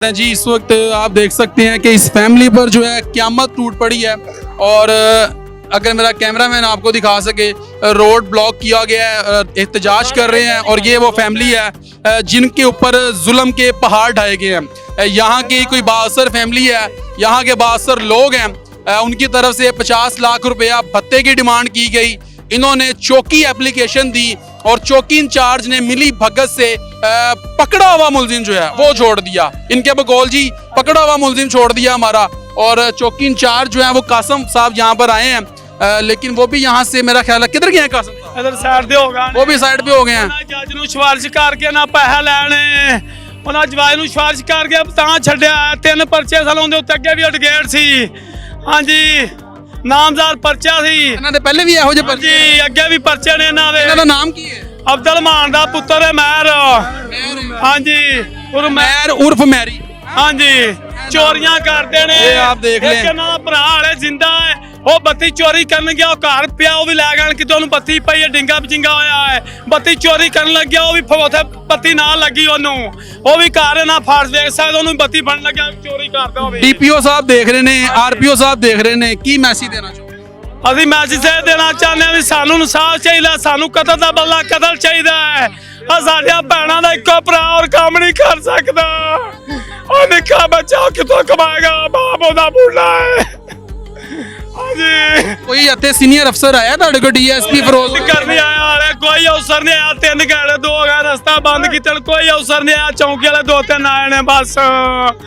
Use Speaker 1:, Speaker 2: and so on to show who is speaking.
Speaker 1: जी इस वक्त आप देख सकते हैं कि इस फैमिली पर जो है क़यामत टूट पड़ी है। और अगर मेरा कैमरामैन आपको दिखा सके, रोड ब्लॉक किया गया है, एहतजाज कर रहे हैं। और ये वो फैमिली है जिनके ऊपर जुल्म के पहाड़ ढाए गए हैं। यहाँ की कोई बासर फैमिली है, यहाँ के बासर लोग हैं, उनकी तरफ से 50 लाख रुपया भत्ते की डिमांड की गई। इन्होंने चौकी एप्लीकेशन दी और चौकी इंचार्ज ने मिली भगत से पकड़ा हुआ मुलजिम जो है वो छोड़ दिया। इनके बकौल जी पकड़ा हुआ मुलजिम छोड़ दिया हमारा। और चौकी इंचार्ज जो है वो कासम साहब यहाँ पर आए हैं, लेकिन वो भी यहाँ से मेरा ख्याल है किधर गए हैं कासम साहब?
Speaker 2: इधर साइड पे हो गए,
Speaker 1: वो भी साइड पे हो गए हैं।
Speaker 2: जज ਨੂੰ ਸਿਫਾਰਿਸ਼ ਕਰਕੇ ਨਾ ਪੈਸਾ ਲੈਣੇ, ਉਹਨਾਂ ਜਵਾਈ ਨੂੰ ਸਿਫਾਰਿਸ਼ ਕਰਕੇ ਤਾਂ ਛੱਡਿਆ। 3 ਪਰਚੇ ਸਲਾਉਂਦੇ ਉੱਤੇ ਅੱਗੇ ਵੀ ਅਡਗੇਟ ਸੀ। ਹਾਂਜੀ ਨਾਮਜ਼ਦ ਪਰਚਾ ਸੀ
Speaker 1: ਇਹਨਾਂ ਦੇ ਪਹਿਲੇ ਵੀ ਇਹੋ ਜਿਹੇ ਪਰਚੇ?
Speaker 2: ਜੀ ਅੱਗੇ ਵੀ ਪਰਚੇ ਨੇ ਇਹਨਾਂ ਦੇ।
Speaker 1: ਇਹਨਾਂ ਦਾ ਨਾਮ ਕੀ ਹੈ?
Speaker 2: ਅਬਦੁਲ ਮਾਨ ਦਾ ਪੁੱਤਰ ਹੈ ਮਹਿਰ। ਹਾਂਜੀ
Speaker 1: मैर उर्फ मैरी।
Speaker 2: ਹਾਂਜੀ ਚੋਰੀਆਂ ਕਰਦੇ ਨੇ।
Speaker 1: ਇਹ ਆਪ ਦੇਖ ਲੈ।
Speaker 2: ਇੱਕ ਇਹਨਾਂ ਦਾ ਭਰਾ ਹਲੇ ਜ਼ਿੰਦਾ ਹੈ, ਉਹ ਬੱਤੀ ਚੋਰੀ ਕਰਨ ਗਿਆ, ਉਹ ਘਰ ਪਿਆ, ਉਹ ਵੀ ਲੈ ਗਏ ਕਿਤੇ, ਉਹਨੂੰ ਬੱਤੀ ਪਈ ਹੈ, ਡਿੰਗਾ ਬਚਿੰਗਾ ਹੋਇਆ ਹੈ। ਬੱਤੀ ਚੋਰੀ ਕਰਨ ਲੱਗਿਆ, ਉਹ ਵੀ ਉੱਥੇ ਬੱਤੀ ਨਾਲ ਲੱਗੀ ਉਹਨੂੰ, ਉਹ ਵੀ ਘਰ ਨਾ ਫਾਰਸ ਵੇਖ ਸਕਦਾ, ਉਹਨੂੰ ਬੱਤੀ ਬਣ ਲੱਗਿਆ ਚੋਰੀ ਕਰਦਾ ਹੋਵੇ।
Speaker 1: ਡੀਪੀਓ ਸਾਹਿਬ ਦੇਖ ਰਹੇ ਨੇ, ਆਰਪੀਓ ਸਾਹਿਬ ਦੇਖ ਰਹੇ ਨੇ, ਕੀ ਮੈਸੇਜ ਦੇਣਾ ਚਾਹੁੰਦੇ?
Speaker 2: ਅਸੀਂ ਮੈਸੇਜ ਇਹ ਦੇਣਾ ਚਾਹੁੰਦੇ ਹਾਂ ਵੀ ਸਾਨੂੰ ਇਨਸਾਫ ਚਾਹੀਦਾ, ਸਾਨੂੰ ਕਤਲ ਦਾ ਬਦਲਾ ਕਤਲ ਚਾਹੀਦਾ ਹੈ। ਆ ਸਾਡੀਆਂ ਭੈਣਾਂ ਦਾ ਇੱਕੋ ਭਰਾ ਔਰ ਕੰਮ ਨਹੀਂ ਕਰ ਸਕਦਾ। ਉਹ ਨਿੱਕਾ ਬੱਚਾ ਕਿੱਥੋਂ ਕਮਾਏਗਾ? ਬਾਪ ਉਹਦਾ ਬੁੱਢਾ ਹੈ। ਹਾਂਜੀ
Speaker 1: ਕੋਈ ਇੱਥੇ ਸੀਨੀਅਰ ਅਫਸਰ ਆਇਆ ਤੁਹਾਡੇ ਕੋਲ? ਡੀਐਸਪੀ ਫਿਰੋਜ਼
Speaker 2: ਕਰਨੀ ਆਇਆ ਹਾਲੇ ਕੋਈ ਅਫਸਰ ਨਹੀਂ ਆਇਆ। 3 ਘੰਟੇ 2 ਹੋ ਗਏ, ਰਸਤਾ ਬੰਦ ਕੀਤਾ, ਕੋਈ ਅਫਸਰ ਨਹੀਂ ਆਇਆ। ਚੌਂਕੀ ਵਾਲੇ 2-3 ਆਏ ਨੇ ਬਸ।